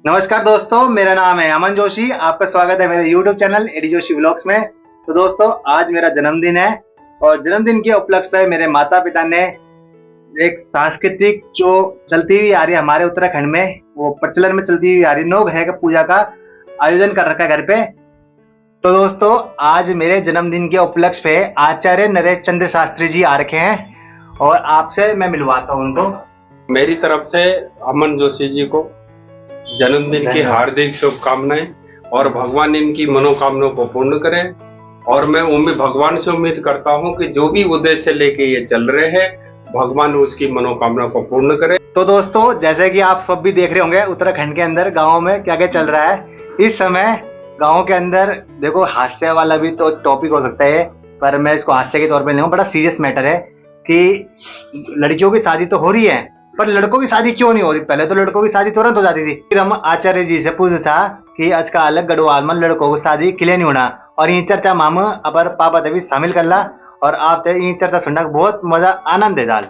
नमस्कार दोस्तों, मेरा नाम है अमन जोशी। आपका स्वागत है मेरे YouTube चैनल एडी जोशी व्लॉग्स में। तो दोस्तों, आज मेरा जन्मदिन है और जन्मदिन के उपलक्ष्य पे मेरे माता पिता ने एक सांस्कृतिक जो चलती हुई आ रही है हमारे उत्तराखंड में, वो प्रचलन में चलती हुई आ रही नौ ग्रह पूजा का आयोजन कर रखा है घर पे। तो दोस्तों, आज मेरे जन्मदिन के उपलक्ष्य पे आचार्य नरेश चंद्र शास्त्री जी आ रखे हैं और आपसे मैं मिलवाता हूँ उनको। मेरी तरफ से अमन जोशी जी को जन्मदिन की हार्दिक शुभकामनाएं और भगवान इनकी मनोकामनाओं को पूर्ण करें। और मैं भगवान से उम्मीद करता हूं कि जो भी उद्देश्य लेके ये चल रहे हैं, भगवान उसकी मनोकामना को पूर्ण करे। तो दोस्तों, जैसे कि आप सब भी देख रहे होंगे उत्तराखंड के अंदर गाँव में क्या क्या चल रहा है इस समय। गाँव के अंदर देखो, हास्य वाला भी तो टॉपिक हो सकता है, पर मैं इसको हास्य के तौर पे नहीं हूँ। बड़ा सीरियस मैटर है कि लड़कियों की शादी तो हो रही है, पर लड़कों की शादी क्यों नहीं हो रही। पहले तो लड़कों की शादी तुरंत हो जाती थी। फिर हम आचार्य जी से पूछा कि आज का अलग गढ़वाल में लड़कों को शादी किले नहीं होना, और ये चर्चा माम अबर पापा तभी शामिल कर ला और आप ये चर्चा सुनना बहुत मजा आनंद है डाल।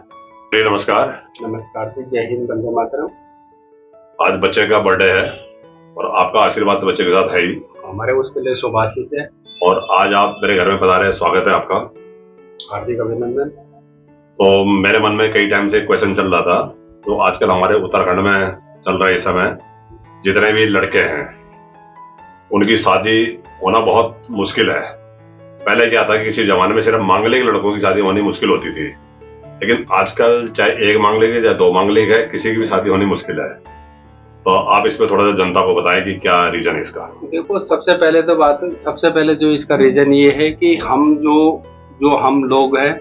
नमस्कार। नमस्कार जी, जय हिंद, वंदे मातरम। आज बच्चे का बर्थडे है और आपका आशीर्वाद तो बच्चे के साथ है ही, हमारे उसके लिए शुभाशीष है। और आज आप मेरे घर में पधारे हैं, स्वागत है आपका, हार्दिक अभिनंदन। तो मेरे मन में कई टाइम से क्वेश्चन चल रहा था। तो आजकल हमारे उत्तराखंड में चल रहा है इस समय, जितने भी लड़के हैं उनकी शादी होना बहुत मुश्किल है। पहले क्या था कि किसी जमाने में सिर्फ मांगलिक लड़कों की शादी होनी मुश्किल होती थी, लेकिन आजकल चाहे एक मांगलिक है या दो मांगलिक है, किसी की भी शादी होनी मुश्किल है। तो आप इस पे थोड़ा सा जनता को बताएं कि क्या रीजन है इसका। देखो, सबसे पहले जो इसका रीजन ये है कि हम जो हम लोग हैं,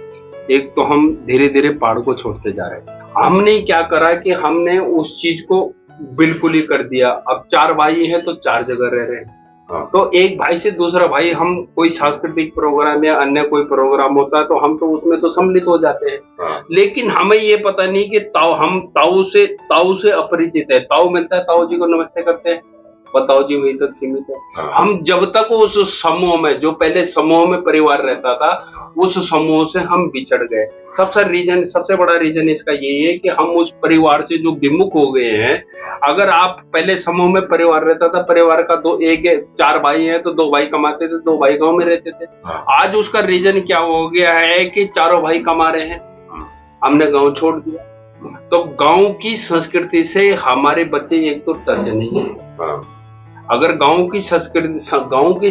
एक तो हम धीरे धीरे पहाड़ को छोड़ते जा रहे हैं। हमने क्या करा कि हमने उस चीज को बिल्कुल ही कर दिया। अब 4 भाई हैं तो 4 जगह रह रहे हैं। हाँ। तो एक भाई से दूसरा भाई, हम कोई सांस्कृतिक प्रोग्राम या अन्य कोई प्रोग्राम होता है तो हम तो उसमें तो सम्मिलित हो जाते हैं। हाँ। लेकिन हमें ये पता नहीं कि हम ताऊ से अपरिचित है। ताऊ मिलता है, ताऊ जी को नमस्ते करते हैं, बताओ जी वही तक सीमित है। हाँ। हम जब तक उस समूह में, जो पहले समूह में परिवार रहता था, उस समूह से हम बिछड़ गए। सबसे बड़ा रीजन इसका यही है कि हम उस परिवार से जो विमुख हो गए हैं। अगर आप पहले समूह में परिवार रहता था, परिवार का 4 भाई हैं तो 2 भाई कमाते थे, 2 भाई गांव में रहते थे। हाँ। आज उसका रीजन क्या हो गया है कि चारों भाई कमा रहे हैं, हमने गांव छोड़ दिया। तो गांव की संस्कृति से हमारे बच्चे एक तो टच नहीं है। हाँ। अगर गांव की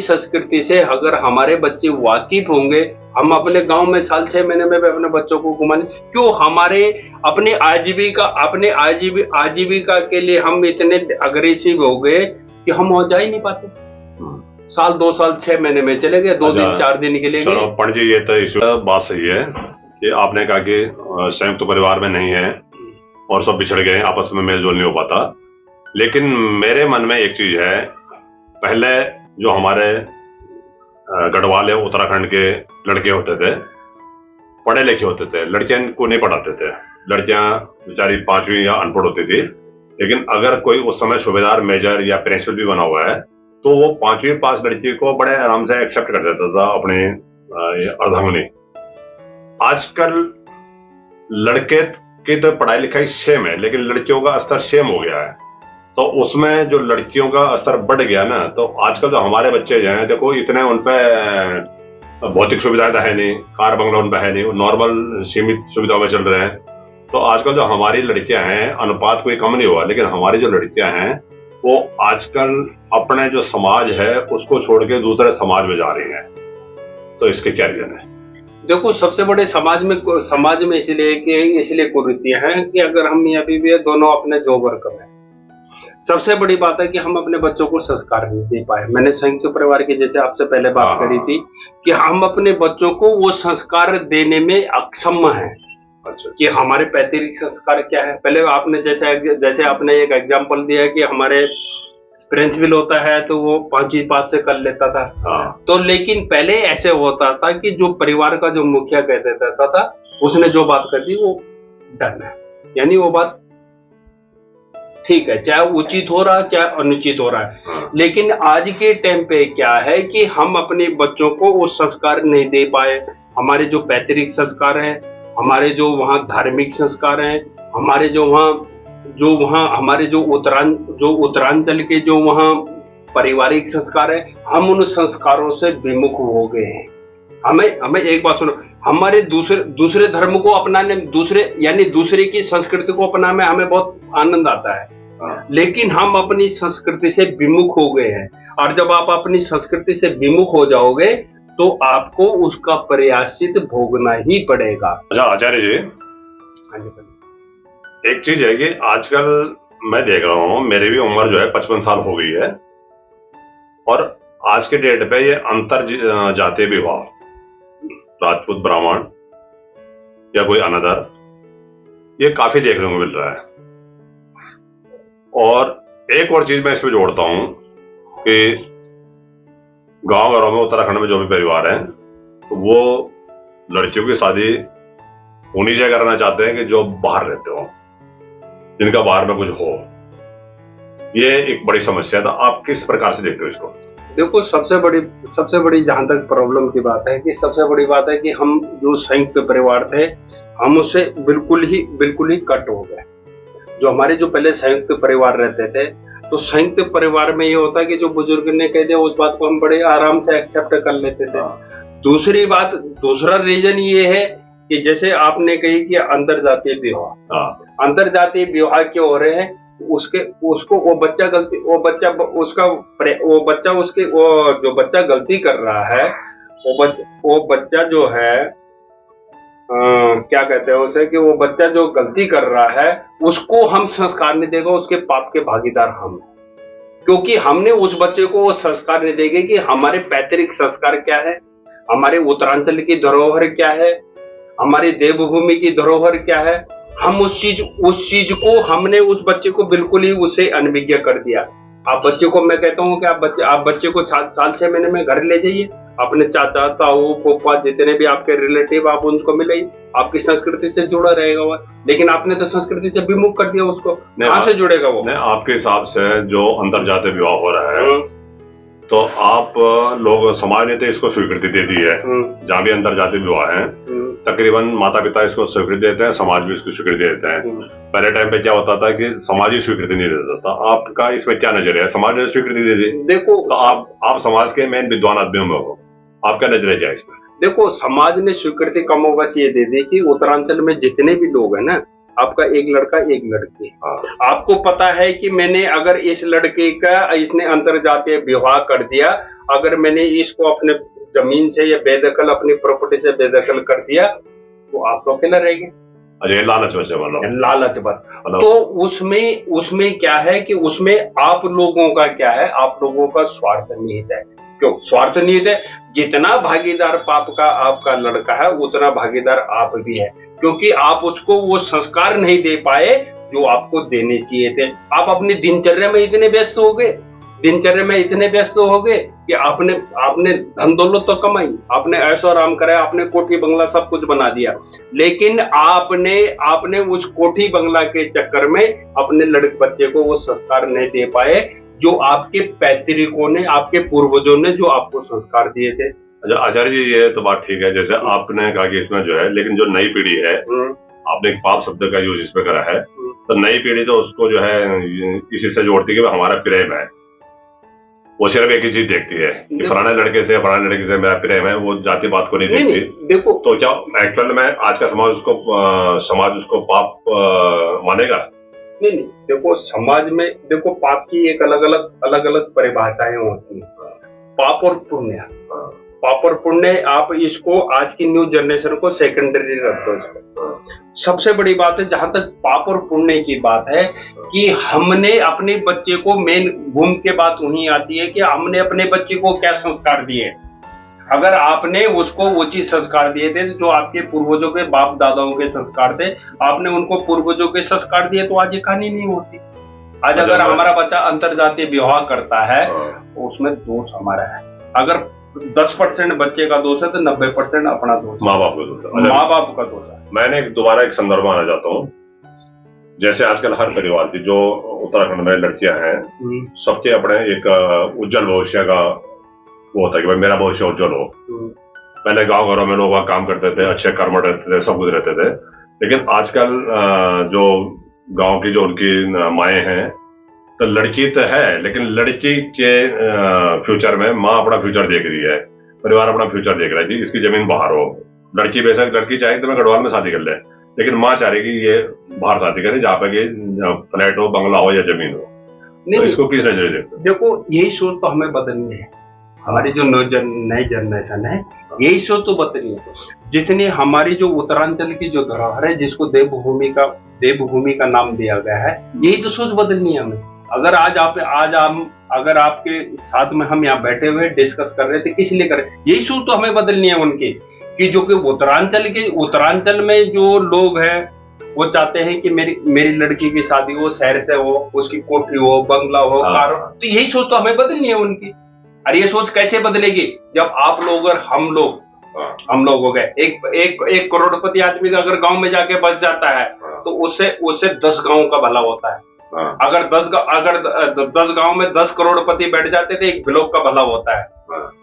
संस्कृति से अगर हमारे बच्चे वाकिफ होंगे, हम अपने गांव में साल 6 महीने में भी अपने बच्चों को घुमाने, क्यों हमारे अपने आजीविका के लिए हम इतने अग्रेसिव हो गए कि हम वहां जा ही नहीं पाते। साल 2 साल 6 महीने में चले गए, 2 दिन 4 दिन के लिए गए। पंडित जी, ये तो बात सही है कि आपने कहा कि संयुक्त परिवार में नहीं है और सब बिछड़ गए, आपस में मेल जोल नहीं हो पाता। लेकिन मेरे मन में एक चीज है, पहले जो हमारे गढ़वाल या उत्तराखंड के लड़के होते थे, पढ़े लिखे होते थे, लड़कियां को नहीं पढ़ाते थे। लड़कियां बेचारी 5वीं या अनपढ़ होती थी। लेकिन अगर कोई उस समय सूबेदार, मेजर या प्रिंसिपल भी बना हुआ है तो वो 5वीं पास लड़की को बड़े आराम से एक्सेप्ट कर देता था अपने अर्धांगिनी। आजकल लड़के की तो पढ़ाई लिखाई सेम है, लेकिन लड़कियों का स्तर सेम हो गया है। तो उसमें जो लड़कियों का स्तर बढ़ गया ना, तो आजकल जो हमारे बच्चे जो हैं, देखो इतने उन पे भौतिक सुविधाएं तो है नहीं, कार बंगला उन पे है नहीं, नॉर्मल सीमित सुविधाओं में चल रहे हैं। तो आजकल जो हमारी लड़कियां हैं, अनुपात कोई कम नहीं हुआ, लेकिन हमारी जो लड़कियां हैं वो आजकल अपने जो समाज है उसको छोड़ के दूसरे समाज में जा रही हैं। तो इसके क्या रीजन है? देखो, सबसे बड़े समाज में इसलिए कुरीतियां हैं कि अगर हम मियां बीवी दोनों अपने जॉब वर्कर हैं। सबसे बड़ी बात है कि हम अपने बच्चों को संस्कार नहीं दे पाए। मैंने संयुक्त परिवार की जैसे आपसे पहले बात करी थी कि हम अपने बच्चों को वो संस्कार देने में अक्षम हैं। अच्छा। कि हमारे पैतृक संस्कार क्या है। पहले आपने जैसे आपने एक एग्जांपल दिया कि हमारे प्रिंसिपल होता है तो वो 5वीं पास से कर लेता था। हाँ। तो लेकिन पहले ऐसे होता था कि जो परिवार का जो मुखिया कह देता था, उसने जो बात कर दी वो डन है, यानी वो बात ठीक है, चाहे उचित हो रहा है चाहे अनुचित हो रहा है। हाँ। लेकिन आज के टाइम पे क्या है कि हम अपने बच्चों को वो संस्कार नहीं दे पाए। हमारे जो पैतृक संस्कार हैं, हमारे जो वहाँ धार्मिक संस्कार हैं, हमारे जो वहाँ जो वहाँ हमारे जो उत्तरांचल के जो वहाँ पारिवारिक संस्कार है, हम उन संस्कारों से विमुख हो गए हैं। हमें हमें एक बात सुनो, हमारे दूसरे धर्म को अपनाने, दूसरे की संस्कृति को अपनाने में हमें बहुत आनंद आता है, लेकिन हम अपनी संस्कृति से विमुख हो गए हैं। और जब आप अपनी संस्कृति से विमुख हो जाओगे तो आपको उसका प्रायश्चित भोगना ही पड़ेगा। अच्छा आचार्य जी, एक चीज है कि आजकल मैं देख रहा हूँ, मेरी भी उम्र जो है 55 साल हो गई है, और आज के डेट पे ये अंतर जातीय विवाह, राजपूत ब्राह्मण या कोई अनदर, ये काफी देखने को मिल रहा है। और एक और चीज मैं इसमें जोड़ता हूं कि गांव घरों में, उत्तराखंड में जो भी परिवार हैं, तो वो लड़कियों की शादी उन्हीं से करना चाहते हैं कि जो बाहर रहते हो, जिनका बाहर में कुछ हो। ये एक बड़ी समस्या था। आप किस प्रकार से देखते हो इसको? देखो, सबसे बड़ी जहां तक प्रॉब्लम की बात है कि सबसे बड़ी बात है कि हम जो संयुक्त परिवार थे, हम उससे बिल्कुल ही कट हो गए। जो हमारे जो पहले संयुक्त परिवार रहते थे, तो संयुक्त परिवार में ये होता है कि जो बुजुर्ग ने कह दिया उस बात को हम बड़े आराम से एक्सेप्ट कर लेते थे। दूसरा रीजन ये है कि जैसे आपने कही कि अंतर जातीय विवाह, अंतर जातीय विवाह क्यों हो रहे हैं? वो बच्चा गलती कर रहा है, वो बच्चा जो है क्या कहते हैं उसे, कि वो बच्चा जो गलती कर रहा है उसको हम संस्कार नहीं देगा, उसके पाप के भागीदार हम हैं। क्योंकि हमने उस बच्चे को वो संस्कार नहीं देंगे कि हमारे पैतृक संस्कार क्या है, हमारे उत्तरांचल की धरोहर क्या है, हमारी देवभूमि की धरोहर क्या है। हम उस चीज को हमने उस बच्चे को बिल्कुल ही उससे अनभिज्ञ कर दिया। आप बच्चे को, मैं कहता हूँ कि आप बच्चे को साल 6 महीने में घर ले जाइए, अपने चाचा ताऊ पोपा जितने भी आपके रिलेटिव, आप उनको मिलाइए, आपकी संस्कृति से जुड़ा रहेगा वो। लेकिन आपने तो संस्कृति से विमुख कर दिया उसको, कहाँ से जुड़ेगा वो? नहीं, आपके हिसाब से जो अंतर जातीय विवाह हो रहा है, तो आप लोग, समाज ने तो इसको स्वीकृति दे दी है। जहाँ भी अंतर जातीय विवाह है, तकरीबन माता पिता इसको स्वीकृति देते हैं, समाज भी इसको स्वीकृति देते हैं। पहले टाइम पे क्या होता था कि समाज ही स्वीकृति नहीं देता था। आपका इसमें क्या नजरिया है? समाज ने स्वीकृति दे दी, देखो तो आप समाज के मेन विद्वान आदमियों में हो, आपका नजरिया क्या है इसमें? देखो, समाज ने स्वीकृति कमोबश ये दे दी कि उत्तरांचल में जितने भी लोग हैं ना, आपका एक लड़का एक लड़की, आपको पता है कि मैंने अगर इस लड़के का, इसने अंतरजातीय विवाह कर दिया, अगर मैंने इसको अपने जमीन से या बेदखल, अपनी प्रॉपर्टी से बेदखल कर दिया, तो आप तो अकेला रहेंगे। अरे लालच बचे, मतलब लालच बस। तो उसमें क्या है कि उसमें आप लोगों का क्या है, आप लोगों का स्वार्थ निहित है। क्यों स्वार्थ निहित है? जितना भागीदार पाप का आपका लड़का है, उतना भागीदार आप भी है, क्योंकि आप उसको वो संस्कार नहीं दे पाए जो आपको देने चाहिए थे। आप अपनी दिनचर्या में इतने व्यस्त हो गए कि आपने धन दौलत तो कमाई, आपने ऐशो आराम कराया, आपने कोठी बंगला सब कुछ बना दिया, लेकिन आपने उस कोठी बंगला के चक्कर में अपने लड़के बच्चे को वो संस्कार नहीं दे पाए जो आपके पैतृकों ने, आपके पूर्वजों ने जो आपको संस्कार दिए थे। अच्छा आचार्य जी, ये तो बात ठीक है, जैसे आपने कहा कि इसमें जो है, लेकिन जो नई पीढ़ी है, आपने एक पाप शब्द का यूज इसमें करा है, तो नई पीढ़ी तो उसको जो है इसी से जोड़ती है कि हमारा प्रेम है। वो सिर्फ एक ही चीज देखती है कि फलाने लड़के से मेरा प्रेम है, वो जाति बात को नहीं देखती। देखो, तो क्या एक्चुअल में आज का समाज उसको पाप मानेगा? नहीं, देखो समाज में, देखो पाप की एक अलग अलग परिभाषाएं होती हैं। पाप और पुण्य, आप इसको आज की न्यू जनरेशन को सेकेंडरी रख दो इसको। सबसे बड़ी बात है जहां तक पाप और पुण्य की बात है कि हमने अपने बच्चे को, मेन घूम के बात वहीं आती है कि हमने अपने बच्चे को क्या संस्कार दिए। अगर आपने उसको उचित संस्कार दिए थे जो आपके पूर्वजों के बाप दादाओं के संस्कार थे, आपने उनको पूर्वजों के संस्कार दिए, तो आज ये कहानी नहीं होती। आज अगर हमारा बच्चा अंतरजातीय विवाह करता है तो उसमें दोष हमारा है। अगर 10% बच्चे का दोष है तो 90% अपना दोष, माँ बाप का दोष है। मैंने दोबारा एक संदर्भ आना चाहता हूँ। जैसे आजकल हर परिवार की जो उत्तराखंड में लड़कियां हैं, सबके अपने एक उज्जवल भविष्य का वो होता है कि भाई मेरा भविष्य उज्जवल हो। पहले गांव घरों में लोग काम करते थे, अच्छे कर्म रहते थे, सब कुछ रहते थे। लेकिन आजकल जो गांव की जो उनकी माएँ हैं, तो लड़की तो है, लेकिन लड़की के फ्यूचर में माँ अपना फ्यूचर देख रही है, परिवार अपना फ्यूचर देख रहा है जी, इसकी जमीन बाहर हो। लड़की बेशक लड़की चाहे तो मैं गढ़वाल में शादी कर ले, लेकिन माँ चाह रही कि ये बाहर शादी करे, जहाँ पे फ्लैट हो, बंगला हो या जमीन हो। नहीं तो इसको किस नजरिए देखते हो? देखो, यही सोच तो हमें बदलनी है। हमारी जो नई जनरेशन है, यही सोच तो बदलनी है। जितनी हमारी जो उत्तरांचल की जो धरोहर है, जिसको देवभूमि का नाम दिया गया है, यही तो सोच बदलनी है हमें। अगर अगर आपके साथ में हम यहाँ बैठे हुए डिस्कस कर रहे थे, किस लिए कर रहे, यही सोच तो हमें बदलनी है उनकी, कि जो कि उत्तरांचल में जो लोग हैं, वो चाहते हैं कि मेरी लड़की की शादी हो, शहर से हो, उसकी कोठी हो, बंगला हो, कार हो। तो यही सोच तो हमें बदलनी है उनकी। और ये सोच कैसे बदलेगी, जब आप लोग और हम लोग हो गए एक करोड़पति आदमी अगर गांव में जाके बस जाता है, तो उससे 10 गांव का भला होता है। अगर 10 गांव में 10 करोड़पति बैठ जाते थे, एक ब्लॉक का भला होता है,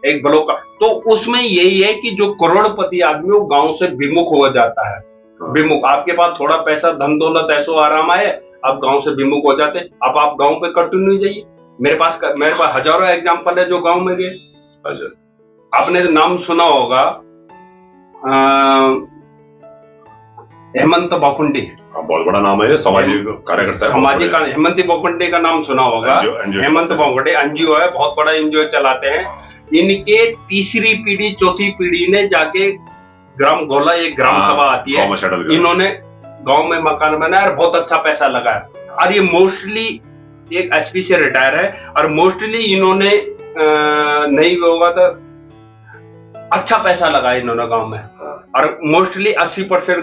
एक ब्लॉक का। तो उसमें यही है कि जो करोड़पति आदमी वो गांव से विमुख हो जाता है। विमुख, आपके पास थोड़ा पैसा, धन दौलत, ऐसो आराम आए, आप गांव से विमुख हो जाते। अब आप गांव पे कंटिन्यू जाइए, मेरे पास हजारों एग्जांपल है जो गांव में गए। आपने नाम सुना होगा हेमंत बोखंडी, बहुत बड़ा नाम है, सामाजिक कार्यकर्ता है, सामाजिक हेमंत बोखंडी का नाम सुना होगा। हेमंत बोखंडी एनजीओ है, बहुत बड़ा एनजीओ चलाते हैं। इनके तीसरी पीढ़ी, चौथी पीढ़ी ने जाके ग्राम गोला, एक ग्राम सभा आती है, इन्होंने गांव में मकान बनाया और बहुत अच्छा पैसा लगाया। और ये मोस्टली एक एचपी से रिटायर है, और मोस्टली इन्होंने नहीं होगा तो अच्छा पैसा लगाया इन्होंने गांव में। और मोस्टली 80%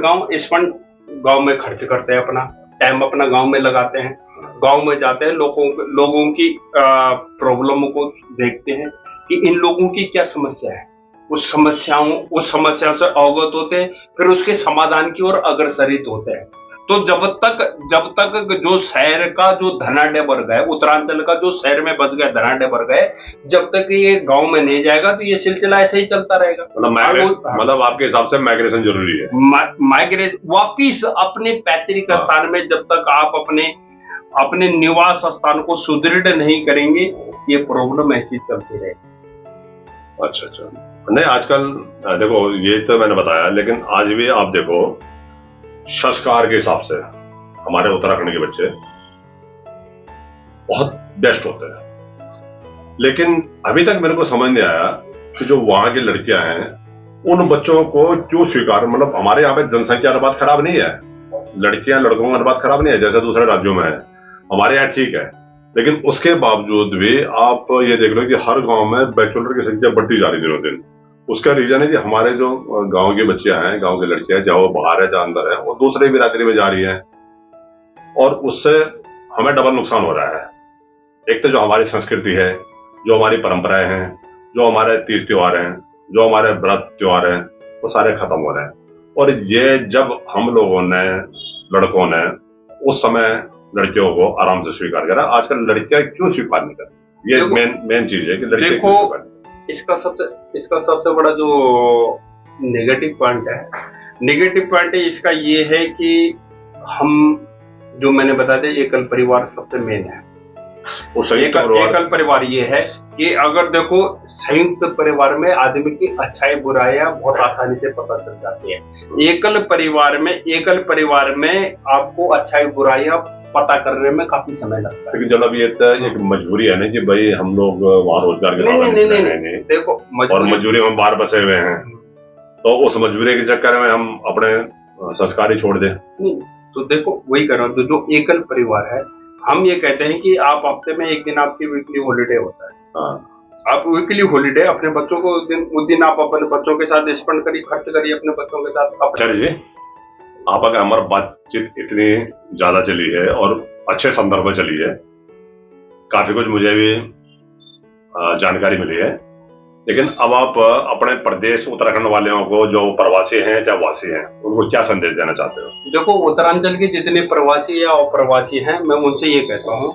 गांव में खर्च करते हैं, अपना टाइम अपना गांव में लगाते हैं, गांव में जाते हैं, लोगों की प्रॉब्लम को देखते हैं कि इन लोगों की क्या समस्या है, उस समस्याओं से अवगत होते हैं, फिर उसके समाधान की ओर अग्रसरित होते हैं। तो जब तक जो शहर का जो धनाढ्य वर्ग है, उत्तरांचल का जो शहर में बच गया धनाढ्य वर्ग है, जब तक ये गांव में नहीं जाएगा तो ये सिलसिला ऐसे ही चलता रहेगा। मतलब आपके हिसाब से माइग्रेशन जरूरी है, माइग्रेशन वापिस अपने पैतृक स्थान में, जब तक आप अपने निवास स्थान को सुदृढ़ नहीं करेंगे, ये प्रॉब्लम ऐसी चलती रहेगी। अच्छा, नहीं आजकल देखो, ये तो मैंने बताया, लेकिन आज भी आप देखो संस्कार के हिसाब से हमारे उत्तराखंड के बच्चे बहुत बेस्ट होते हैं, लेकिन अभी तक मेरे को समझ नहीं आया कि जो वहां की लड़कियां हैं, उन बच्चों को क्यों स्वीकार, मतलब हमारे यहाँ पे जनसंख्या अनुपात खराब नहीं है, लड़कियां लड़कों का अनुपात खराब नहीं है जैसे दूसरे राज्यों में है, हमारे यहाँ ठीक है, लेकिन उसके बावजूद भी आप ये देख लो कि हर गांव में बैचलर की संख्या बढ़ती जा रही दिनों दिन। उसका रीजन है कि हमारे जो गांव की बच्चियां हैं, गांव की लड़कियां, चाहे वो बाहर है चाहे अंदर है, वो दूसरे बिरादरी में जा रही हैं, और उससे हमें डबल नुकसान हो रहा है। एक तो जो हमारी संस्कृति है, जो हमारी परंपराएं हैं, जो हमारे तीर्थ त्योहार हैं, जो हमारे व्रत त्योहार हैं, वो सारे खत्म हो रहे हैं। और ये जब हम लोगों ने, लड़कों ने उस समय लड़कियों को आराम से स्वीकार करा, आजकल लड़कियां क्यों स्वीकार नहीं करती, ये मेन चीज है कि लड़कियां क्यों स्वीकार नहीं। इसका सबसे बड़ा जो नेगेटिव पॉइंट है इसका ये है कि हम, जो मैंने बताया था, एकल परिवार सबसे मेन है। एकल परिवार ये है कि अगर देखो, संयुक्त परिवार में आदमी की अच्छाई बुराइयां बहुत आसानी से पता चल जाती है। एकल परिवार में आपको अच्छाई बुराइयां पता करने में काफी समय लगता है। लेकिन जब अब ये एक मजबूरी है ना कि भाई हम लोग वहाँ रोजगार के नहीं, देखो और मजबूरी में बाहर बसे हुए हैं, तो उस मजबूरी के चक्कर में हम अपने संस्कार ही छोड़ दें। तो देखो, वही कर रहा हूँ, जो एकल परिवार है, हम ये कहते हैं कि आप हफ्ते में एक दिन आपकी वीकली हॉलीडे होता है। आप वीकली हॉलीडे अपने बच्चों को उस दिन आप अपने बच्चों के साथ स्पेंड करिए, खर्च करिए अपने बच्चों के साथ। चलिए, आप अगर हमारी बातचीत इतनी ज्यादा चली है और अच्छे संदर्भ में चली है, काफी कुछ मुझे भी जानकारी मिली है, लेकिन अब आप अपने प्रदेश उत्तराखंड वालों को, जो प्रवासी हैं चाहे वासी हैं, उनको क्या संदेश देना चाहते हो? देखो, उत्तरांचल के जितने प्रवासी या अप्रवासी हैं, मैं उनसे ये कहता हूँ,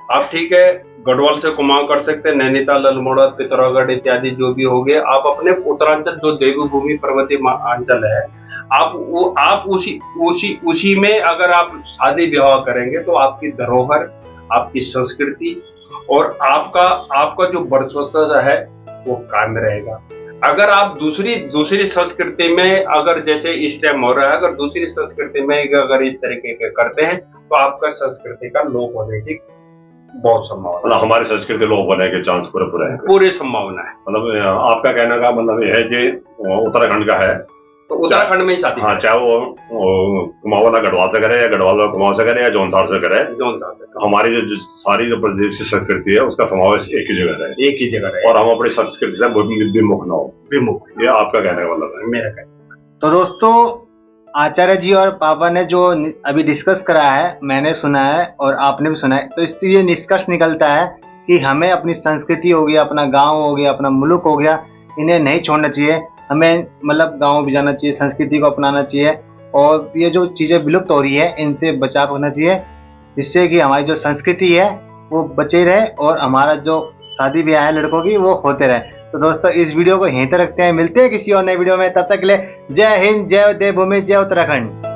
आप ठीक है गढ़वाल से कुमाऊं कर सकते हैं, नैनीताल, अल्मोड़ा, पिथौरागढ़ इत्यादि जो भी हो गए, आप अपने उत्तरांचल जो देवभूमि पर्वतीय अंचल है, आप उसी में अगर आप शादी विवाह करेंगे तो आपकी धरोहर, आपकी संस्कृति और आपका जो वर्चस्व है वो कायम रहेगा। अगर आप दूसरी संस्कृति में अगर जैसे इस टाइम हो रहा है, अगर दूसरी संस्कृति में अगर इस तरीके के करते हैं तो आपका संस्कृति का लोप होने की बहुत संभावना, मतलब हमारी संस्कृति लोप होने के चांस पूरे हैं, पूरी संभावना है। मतलब आपका कहने का मतलब ये है कि उत्तराखंड का है तो उत्तराखंड में ही शादी, हाँ, चाहे वो कुमाऊं वाला गढ़वाल से करे या गढ़वाल वाला कुमाऊं से करे या जौनसार से करे, हमारी जो सारी जो प्रदेश की संस्कृति है उसका समावेश एक ही जगह रहे, और हम अपनी संस्कृति से विमुख न हो। ये आपका कहने का मतलब है, मेरा कहना। तो दोस्तों, आचार्य जी और पापा ने जो अभी डिस्कस करा है, मैंने सुना है और आपने भी सुना है, तो इससे ये निष्कर्ष निकलता है कि हमें अपनी संस्कृति हो गया, अपना गांव हो गया, अपना मुल्क हो गया, इन्हें नहीं छोड़ना चाहिए। हमें मतलब गांव भी जाना चाहिए, संस्कृति को अपनाना चाहिए, और ये जो चीज़ें विलुप्त हो रही है इनसे बचाव होना चाहिए, जिससे कि हमारी जो संस्कृति है वो बचे रहे और हमारा जो शादी ब्याह है लड़कों की वो होते रहे। तो दोस्तों, इस वीडियो को यहीं तक रखते हैं, मिलते हैं किसी और नए वीडियो में, तब तक के लिए जय हिंद, जय देवभूमि, जय उत्तराखंड।